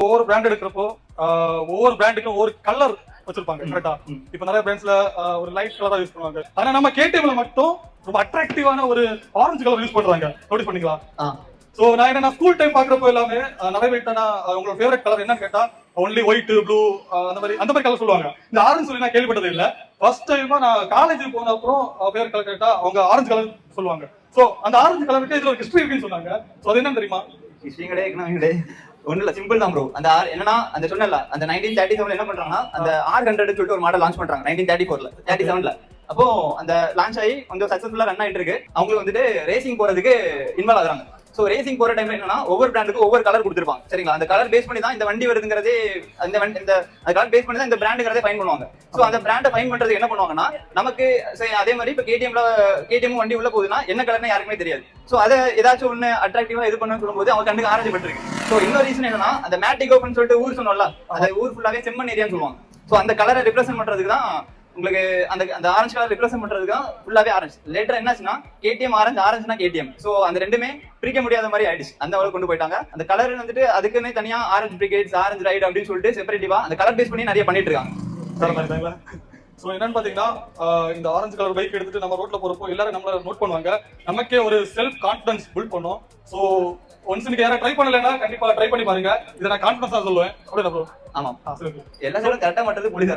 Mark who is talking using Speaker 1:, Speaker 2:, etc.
Speaker 1: ஒவ்வொரு பிராண்ட் எடுக்கிறப்போ ஒவ்வொரு பிராண்டுக்கும் ஒவ்வொரு கலர் வச்சிருப்பாங்க கரெக்டா. இப்ப நிறைய பிராண்ட்ஸ்ல ஒரு லைட் கலரா யூஸ் பண்ணுவாங்க. ஆனா நம்ம கேடிஎம்ல மட்டும் ரொம்ப அட்ராக்டிவான ஒரு ஆரஞ்சு கலர் யூஸ் பண்றாங்க. நோட்டீஸ் பண்ணீங்களா? சோ நான் என்ன ஸ்கூல் டைம் பாக்குறப்போ எல்லாமே நிறைய பேர் உங்களோட ஃபேவரட் கலர் என்னன்னு கேட்டா ஒன்லி ஒயிட் ப்ளூ அந்த மாதிரி கலர் சொல்லுவாங்க. இந்த ஆரஞ்சு சொல்லி நான் கேள்விப்பட்டது இல்ல. ஃபர்ஸ்ட் டைமா நான் காலேஜுக்கு போன அப்புறம் ஃபேவரட் கலர் கேட்டா அவங்க ஆரஞ்சு கலர் சொல்லுவாங்க. சோ அந்த ஆரஞ்சு கலருக்கு இதுல ஒரு ஹிஸ்டரி இருக்குன்னு சொன்னாங்க. சோ அது என்னன்னு தெரியுமா?
Speaker 2: ஹிஸ்டரி கிடையாது, ஒண்ணு இல்ல, சிம்பிள் தான் ப்ரோ. அந்த என்னன்னா அந்த சொன்னல அந்த 1937 என்ன பண்றாங்கன்னா அந்த R100 சொல்லிட்டு ஒரு மாடல் லான்ச் பண்றாங்க 1934ல 37ல. அப்போ அந்த லான்ச் ஆகி கொஞ்சம் சக்சஸ்ஃபுல்லா ரன் ஆயிட்டு இருக்கு. அவங்களுக்கு வந்துட்டு ரேசிங் போறதுக்கு இன்வால்வ் ஆகுறாங்க. சோ ரேசிங் போற டைம்ல என்னன்னா ஒவ்வொரு பிராண்டுக்கு ஒவ்வொரு கலர் கொடுத்துருப்பாங்க. சரிங்களா? அந்த கலர் பேஸ் பண்ணி தான் இந்த வண்டி வருதுங்கிறதே அந்த கலர் பேஸ் பண்ணி தான் இந்த பிராண்டுங்கிறதே ஃபைன் பண்ணுவாங்க. சோ அந்த பிராண்டை ஃபைன் பண்றதுக்கு என்ன பண்ணுவாங்கன்னா நமக்கு அதே மாதிரி இப்ப கேடிஎம் வண்டி உள்ள போகுதுன்னா என்ன கலர்னு யாருக்குமே தெரியாது. சோ அதை ஏதாச்சும் ஒண்ணு அட்ராக்டிவா இது பண்ணு சொல்லும்போது அவங்க கண்ணுக்கு ஆரஞ்சு பட்டிருக்கு. சோ இன்னொரு ரீசன் என்னன்னா அந்த மேட்டிகோப்னு சொல்லிட்டு ஊர் சொன்னோம்ல, அந்த ஊர் ஃபுல்லாவே செம்மண் ஏரியான்னு சொல்லுவாங்க. சோ அந்த கலரை ரெப்ரசென்ட் பண்றதுக்கு தான் உங்களுக்கு அந்த ஆரஞ்சு கலர் ரெப்ரசென்ட் பண்றதுக்கு தான் ஃபுல்லாவே ஆரஞ்சு. லேட்டர் என்னாச்சுன்னா கேடிஎம் ஆரஞ்சுனா கேடிஎம். சோ அந்த ரெண்டுமே பிரிக்க முடியாத மாதிரி ஆயிடுச்சு. அந்த அளவுக்கு கொண்டு போயிட்டாங்க. அந்த கலர் வந்துட்டு அதுக்குன்னு தனியா ஆரஞ்சு பிரிகேட்ஸ், ஆரஞ்சு ரைட் அப்படின்னு சொல்லிட்டு செப்பரேட்டிவா அந்த கலர் பேஸ் பண்ணி நிறைய பண்ணிட்டு இருக்காங்க.
Speaker 1: சோ என்னன்னு பாத்தீங்கன்னா இந்த ஆரஞ்சு கலர் பைக் எடுத்துட்டு நம்ம ரோட்ல போறப்போ எல்லாரும் நம்மள நோட் பண்ணுவாங்க. நமக்கே ஒரு செல்ஃப் கான்பிடன்ஸ் பில்ட் பண்ணும். சோ ஒன்ஸ் நீங்க யாரும் ட்ரை பண்ணலன்னா கண்டிப்பா ட்ரை பண்ணி பாருங்க. இதை நான் கான்பிடன்ஸா சொல்லுவேன். அப்படியே ப்ரோ.
Speaker 2: ஆமா, எல்லா சொல்லும் கரெக்டா மட்டும் போலீஸ்